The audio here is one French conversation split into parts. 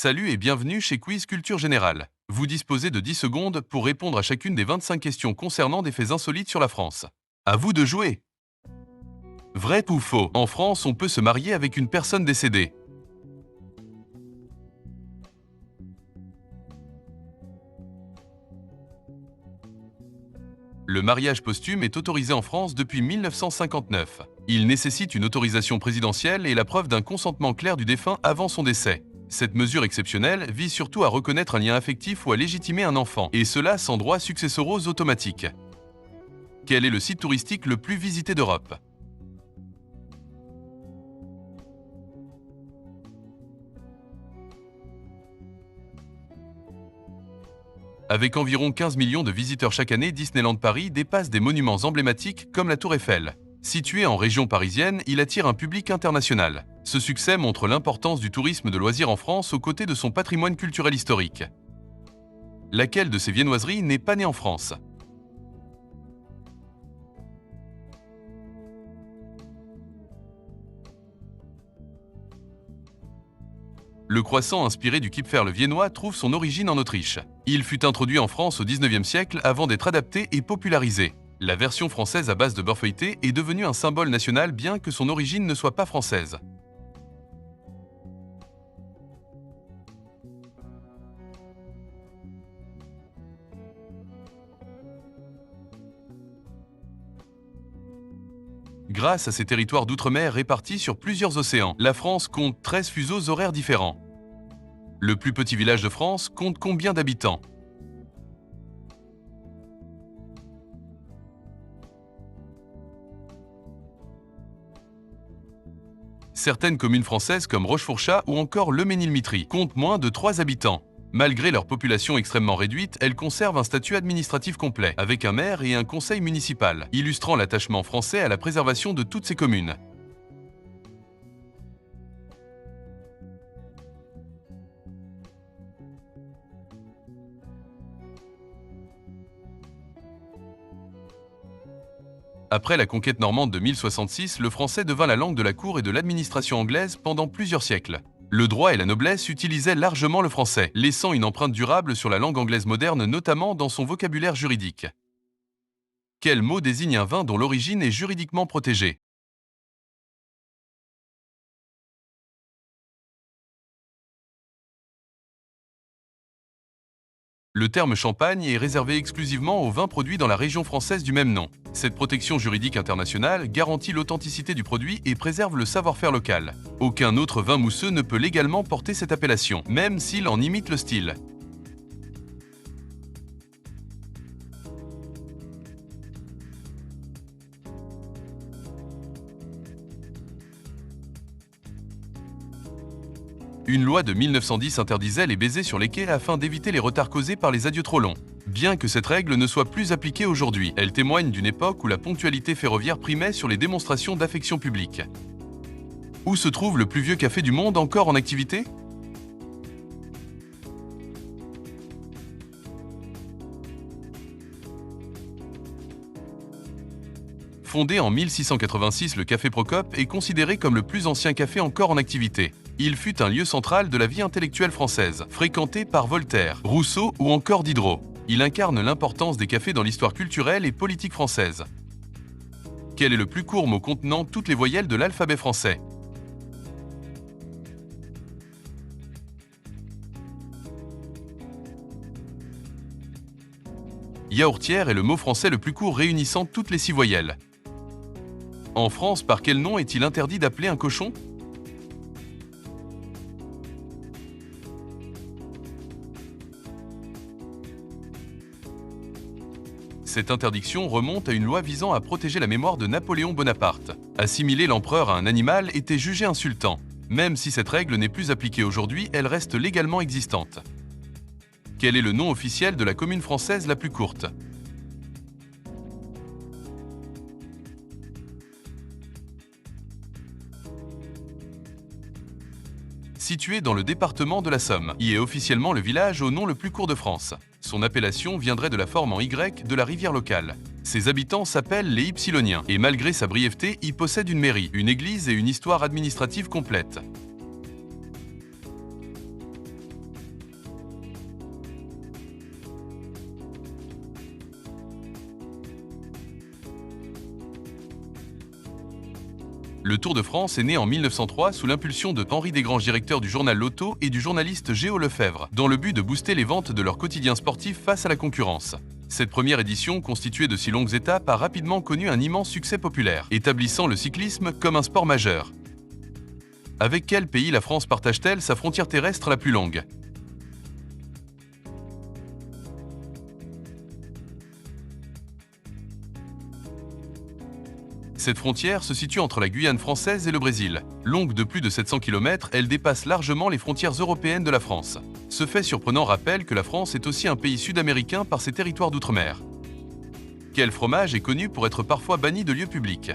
Salut et bienvenue chez Quiz Culture Générale. Vous disposez de 10 secondes pour répondre à chacune des 25 questions concernant des faits insolites sur la France. À vous de jouer! Vrai ou faux? En France, on peut se marier avec une personne décédée. Le mariage posthume est autorisé en France depuis 1959. Il nécessite une autorisation présidentielle et la preuve d'un consentement clair du défunt avant son décès. Cette mesure exceptionnelle vise surtout à reconnaître un lien affectif ou à légitimer un enfant, et cela sans droits successoraux automatiques. Quel est le site touristique le plus visité d'Europe? Avec environ 15 millions de visiteurs chaque année, Disneyland Paris dépasse des monuments emblématiques comme la Tour Eiffel. Situé en région parisienne, il attire un public international. Ce succès montre l'importance du tourisme de loisirs en France aux côtés de son patrimoine culturel historique. Laquelle de ces viennoiseries n'est pas née en France? Le croissant inspiré du Kipferl viennois trouve son origine en Autriche. Il fut introduit en France au XIXe siècle avant d'être adapté et popularisé. La version française à base de beurre feuilleté est devenue un symbole national bien que son origine ne soit pas française. Grâce à ses territoires d'outre-mer répartis sur plusieurs océans, la France compte 13 fuseaux horaires différents. Le plus petit village de France compte combien d'habitants? Certaines communes françaises comme Rochefourchat ou encore Le Mesnil-Mitry comptent moins de 3 habitants. Malgré leur population extrêmement réduite, elles conservent un statut administratif complet, avec un maire et un conseil municipal, illustrant l'attachement français à la préservation de toutes ces communes. Après la conquête normande de 1066, le français devint la langue de la cour et de l'administration anglaise pendant plusieurs siècles. Le droit et la noblesse utilisaient largement le français, laissant une empreinte durable sur la langue anglaise moderne, notamment dans son vocabulaire juridique. Quel mot désigne un vin dont l'origine est juridiquement protégée? Le terme champagne est réservé exclusivement aux vins produits dans la région française du même nom. Cette protection juridique internationale garantit l'authenticité du produit et préserve le savoir-faire local. Aucun autre vin mousseux ne peut légalement porter cette appellation, même s'il en imite le style. Une loi de 1910 interdisait les baisers sur les quais afin d'éviter les retards causés par les adieux trop longs. Bien que cette règle ne soit plus appliquée aujourd'hui, elle témoigne d'une époque où la ponctualité ferroviaire primait sur les démonstrations d'affection publique. Où se trouve le plus vieux café du monde encore en activité? Fondé en 1686, le Café Procope est considéré comme le plus ancien café encore en activité. Il fut un lieu central de la vie intellectuelle française, fréquenté par Voltaire, Rousseau ou encore Diderot. Il incarne l'importance des cafés dans l'histoire culturelle et politique française. Quel est le plus court mot contenant toutes les voyelles de l'alphabet français? Yaourtière est le mot français le plus court réunissant toutes les 6 voyelles. En France, par quel nom est-il interdit d'appeler un cochon? Cette interdiction remonte à une loi visant à protéger la mémoire de Napoléon Bonaparte. Assimiler l'empereur à un animal était jugé insultant. Même si cette règle n'est plus appliquée aujourd'hui, elle reste légalement existante. Quel est le nom officiel de la commune française la plus courte? Situé dans le département de la Somme, y est officiellement le village au nom le plus court de France. Son appellation viendrait de la forme en Y de la rivière locale. Ses habitants s'appellent les Ypsiloniens, et malgré sa brièveté, y possède une mairie, une église et une histoire administrative complète. Le Tour de France est né en 1903 sous l'impulsion de Henri Desgranges, directeur du journal L'Auto, et du journaliste Géo Lefebvre, dans le but de booster les ventes de leur quotidien sportif face à la concurrence. Cette première édition, constituée de si longues étapes, a rapidement connu un immense succès populaire, établissant le cyclisme comme un sport majeur. Avec quel pays la France partage-t-elle sa frontière terrestre la plus longue ? Cette frontière se situe entre la Guyane française et le Brésil. Longue de plus de 700 km, elle dépasse largement les frontières européennes de la France. Ce fait surprenant rappelle que la France est aussi un pays sud-américain par ses territoires d'outre-mer. Quel fromage est connu pour être parfois banni de lieux publics ?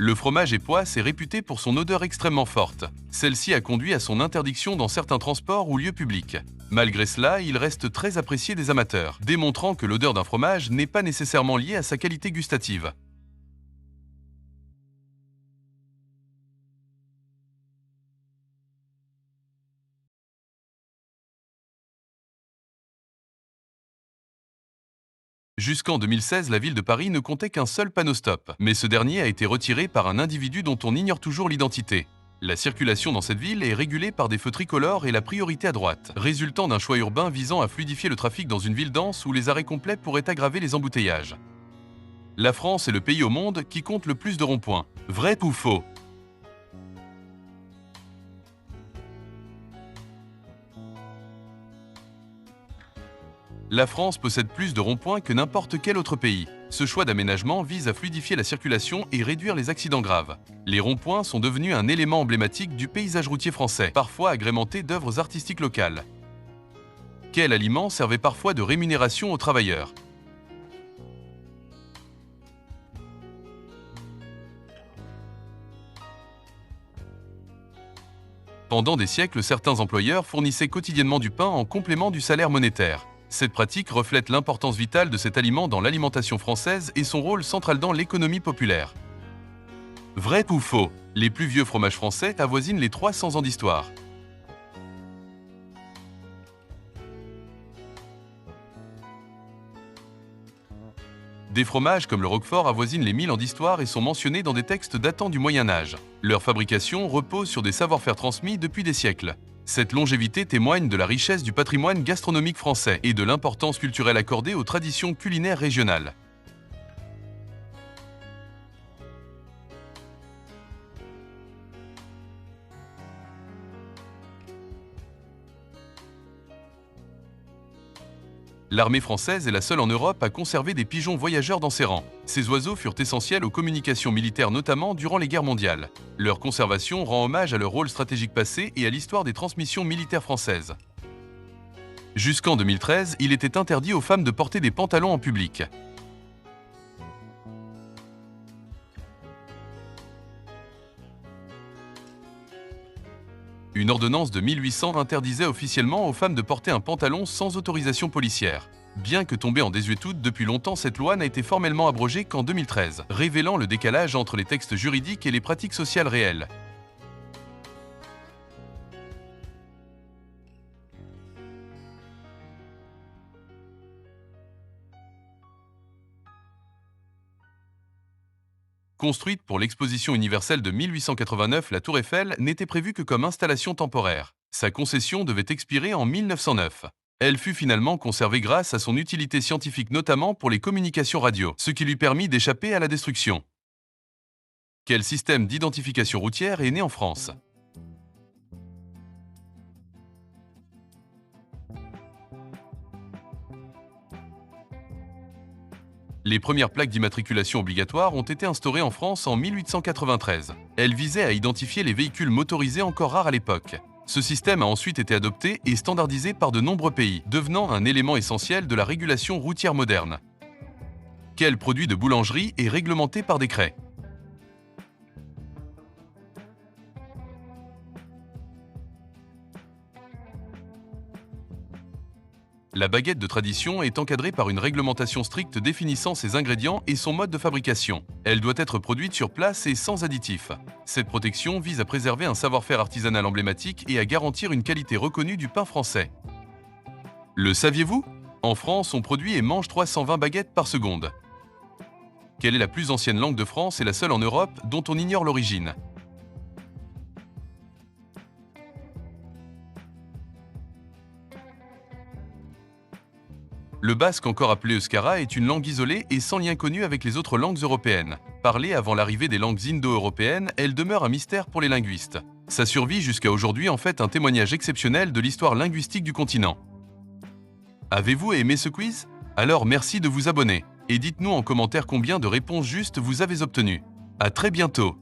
Le fromage époisse est réputé pour son odeur extrêmement forte. Celle-ci a conduit à son interdiction dans certains transports ou lieux publics. Malgré cela, il reste très apprécié des amateurs, démontrant que l'odeur d'un fromage n'est pas nécessairement liée à sa qualité gustative. Jusqu'en 2016, la ville de Paris ne comptait qu'un seul panneau stop, mais ce dernier a été retiré par un individu dont on ignore toujours l'identité. La circulation dans cette ville est régulée par des feux tricolores et la priorité à droite, résultant d'un choix urbain visant à fluidifier le trafic dans une ville dense où les arrêts complets pourraient aggraver les embouteillages. La France est le pays au monde qui compte le plus de ronds-points. Vrai ou faux ? La France possède plus de ronds-points que n'importe quel autre pays. Ce choix d'aménagement vise à fluidifier la circulation et réduire les accidents graves. Les ronds-points sont devenus un élément emblématique du paysage routier français, parfois agrémenté d'œuvres artistiques locales. Quel aliment servait parfois de rémunération aux travailleurs ? Pendant des siècles, certains employeurs fournissaient quotidiennement du pain en complément du salaire monétaire. Cette pratique reflète l'importance vitale de cet aliment dans l'alimentation française et son rôle central dans l'économie populaire. Vrai ou faux ? Les plus vieux fromages français avoisinent les 300 ans d'histoire. Des fromages comme le Roquefort avoisinent les 1000 ans d'histoire et sont mentionnés dans des textes datant du Moyen Âge. Leur fabrication repose sur des savoir-faire transmis depuis des siècles. Cette longévité témoigne de la richesse du patrimoine gastronomique français et de l'importance culturelle accordée aux traditions culinaires régionales. L'armée française est la seule en Europe à conserver des pigeons voyageurs dans ses rangs. Ces oiseaux furent essentiels aux communications militaires notamment durant les guerres mondiales. Leur conservation rend hommage à leur rôle stratégique passé et à l'histoire des transmissions militaires françaises. Jusqu'en 2013, il était interdit aux femmes de porter des pantalons en public. Une ordonnance de 1800 interdisait officiellement aux femmes de porter un pantalon sans autorisation policière. Bien que tombée en désuétude depuis longtemps, cette loi n'a été formellement abrogée qu'en 2013, révélant le décalage entre les textes juridiques et les pratiques sociales réelles. Construite pour l'exposition universelle de 1889, la Tour Eiffel n'était prévue que comme installation temporaire. Sa concession devait expirer en 1909. Elle fut finalement conservée grâce à son utilité scientifique notamment pour les communications radio, ce qui lui permit d'échapper à la destruction. Quel système d'identification routière est né en France ? Les premières plaques d'immatriculation obligatoires ont été instaurées en France en 1893. Elles visaient à identifier les véhicules motorisés encore rares à l'époque. Ce système a ensuite été adopté et standardisé par de nombreux pays, devenant un élément essentiel de la régulation routière moderne. Quel produit de boulangerie est réglementé par décret ? La baguette de tradition est encadrée par une réglementation stricte définissant ses ingrédients et son mode de fabrication. Elle doit être produite sur place et sans additifs. Cette protection vise à préserver un savoir-faire artisanal emblématique et à garantir une qualité reconnue du pain français. Le saviez-vous? En France, on produit et mange 320 baguettes par seconde. Quelle est la plus ancienne langue de France et la seule en Europe dont on ignore l'origine? Le basque, encore appelé euskara, est une langue isolée et sans lien connu avec les autres langues européennes. Parlée avant l'arrivée des langues indo-européennes, elle demeure un mystère pour les linguistes. Sa survie jusqu'à aujourd'hui en fait un témoignage exceptionnel de l'histoire linguistique du continent. Avez-vous aimé ce quiz? Alors merci de vous abonner et dites-nous en commentaire combien de réponses justes vous avez obtenues. À très bientôt!